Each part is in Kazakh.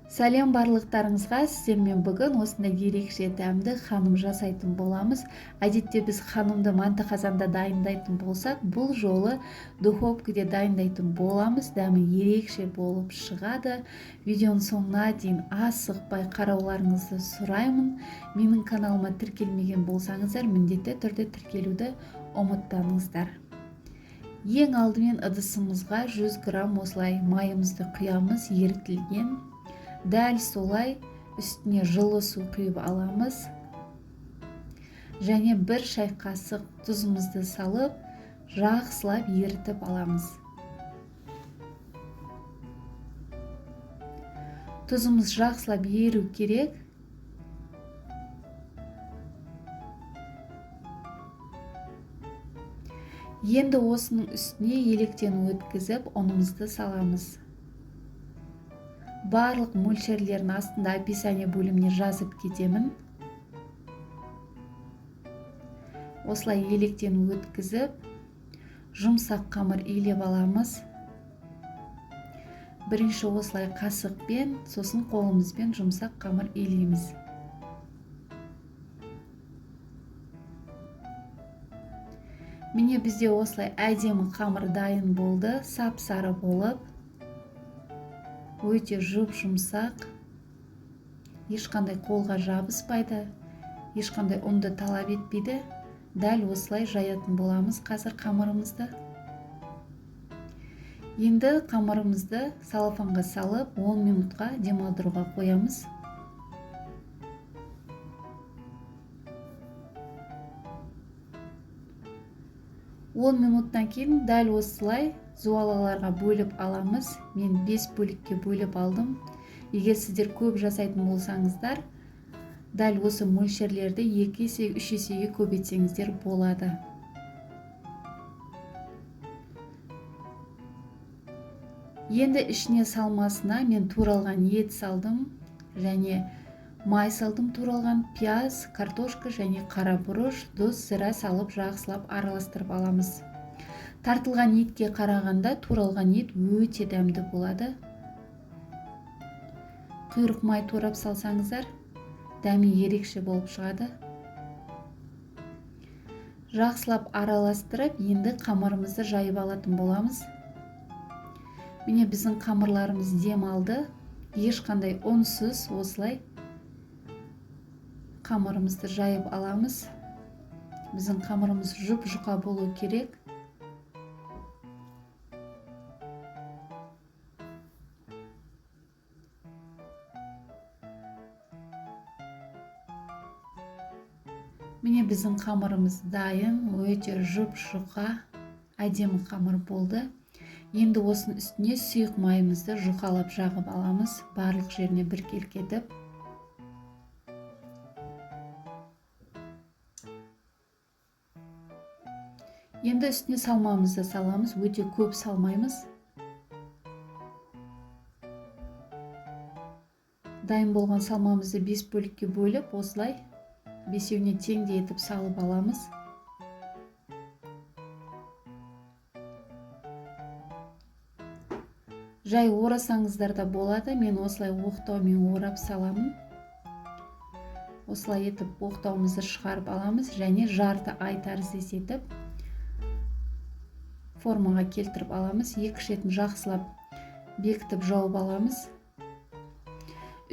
Сәлем барлықтарыңызға, сіздермен бүгін осындай ерекше дәмді ханым жасайтын боламыз. Әдетте біз ханымды манты қазанда дайындайтын болсақ, бұл жолы духовкада дайындайтын боламыз. Дәмі ерекше болып шығады. Видеоның соңына дейін асықпай қарауларыңызды сұраймын. Менің каналыма тіркелмеген болсаңыздар, міндетті түрде тіркелуді ұмытпаңыздар. Ең алдымен ыдысымызға 100 грамм осылай майымызды құямыз, ерітілген. Дәл солай үстіне жылы су құйып аламыз. Және 1 шай қасық тұзымызды салып, жақсылап ерітіп аламыз. Тұзымыз жақсылап еру керек. Енді осының үстіне електен өткізіп, ұнымызды саламыз. Барлық мөлшерлерін астында описание бөліміне жазып кетемін. Осылай електен өткізіп, жұмсақ қамыр илеп аламыз. Бірінші осылай қасықпен, сосын қолымызбен жұмсақ қамыр илейміз. Міне бізде осылай әдемі қамыр дайын болды, сап-сары болып. Өте жұп-жұмсақ, ешқандай қолға жабыспайды, ешқандай ұнды талап етпейді. Дәл осылай жаятын боламыз қазір қамырымызды. Енді қамырымызды салафанға салып 10 минутқа демалдыруға қоямыз. Он минуттан кейін дәл осылай зуалаларға бөліп аламыз. Мен 5 бөлікке бөліп алдым. Егер сіздер көп жасайтын болсаңыздар, дәл осы мөлшерлерді 2 есе, 3 есеге көбейтсеңіздер болады. Енді ішіне салмасына мен туралған ет салдым және май салдым, туралған пияз, картошка және қара бұрыш, тұз, зира салып жақсылап араластырып аламыз. Тартылған етке қарағанда туралған ет өте дәмді болады. Құйрық май турап салсаңыздар, дәмі ерекше болып шығады. Жақсылап араластырып, енді қамырымызды жайып алатын боламыз. Міне біздің қамырларымыз демалды. Ешқандай ұнсыз осылай қамырымызды жайып аламыз. Біздің қамырымыз жұп-жұқа болу керек. Міне біздің қамырымыз дайын, өте жұп-жұқа, әдемі қамыр болды. Енді осының үстіне сұйық майымызды жұқалап жағып аламыз, барлық жеріне біркелкі етіп. Енді үстіне салмамызды саламыз, өте көп салмаймыз. Дайын болған салмамызды 5 бөлікке бөліп, осылай бесеуіне теңдей етіп салып аламыз. Жай орасаңыздар да болады, мен осылай оқтаумен орап саламын. Осылай етіп оқтауымызды шығарып аламыз және жарты ай тәріздес етіп формаға келтіріп аламыз. Екі шетін жақсылап бекітіп жауып аламыз.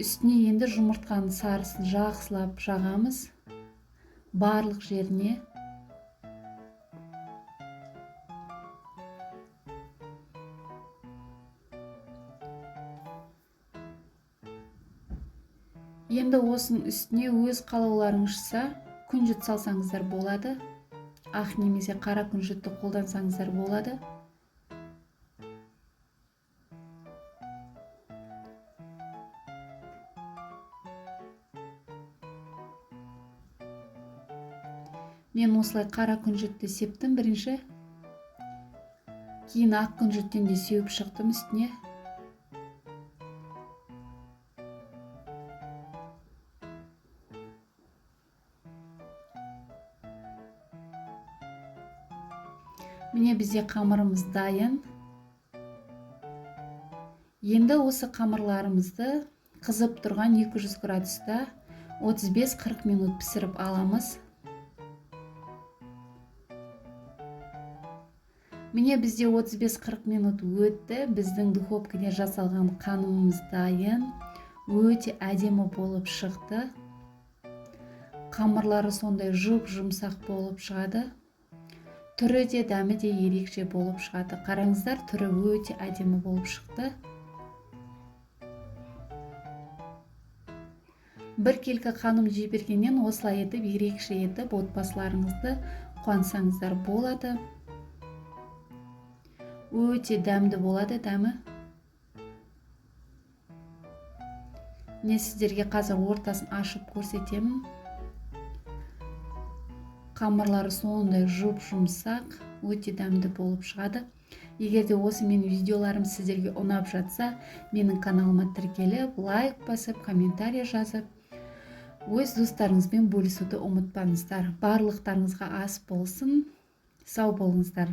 Үстіне енді жұмыртқаның сарысын жақсылап жағамыз. Барлық жеріне. Енді осының үстіне өз қалауларыңызша күнжіт салсаңыздар болады. Ақ немесе қара күнжітті қолдансаңыздар болады. Мен осылай қара күнжітті септім бірінші. Кейін ақ күнжіттен де сеуіп шықтым үстіне. Міне бізде қамырымыз дайын. Енді осы қамырларымызды қызып тұрған 200 градуста 35-40 минут пісіріп аламыз. Міне бізде 35-40 минут өтті. Біздің духовкада жасалған қанымыз дайын. Өте әдемі болып шықты. Қамырлары сондай жұмсақ болып шығады. Түрі де дәмі де ерекше болып шығады. Қараңыздар, түрі өте әдемі болып шықты. Бір келкі қаным жеп бергеннен осылай етіп, ерекше етіп, отбасыларыңызды қуансаңыздар болады. Өте дәмді болады, дәмі. Мен сіздерге қазір ортасын ашып көрсетемін. Қамырлары сондай жұмсақ, өте дәмді болып шығады. Егер де осы менің видеоларым сіздерге ұнап жатса, менің каналыма тіркеліп, лайк басып, комментарий жазып, өз достарыңызбен бөлісуді ұмытпаңыздар. Барлықтарыңызға ас болсын. Сау болыңыздар.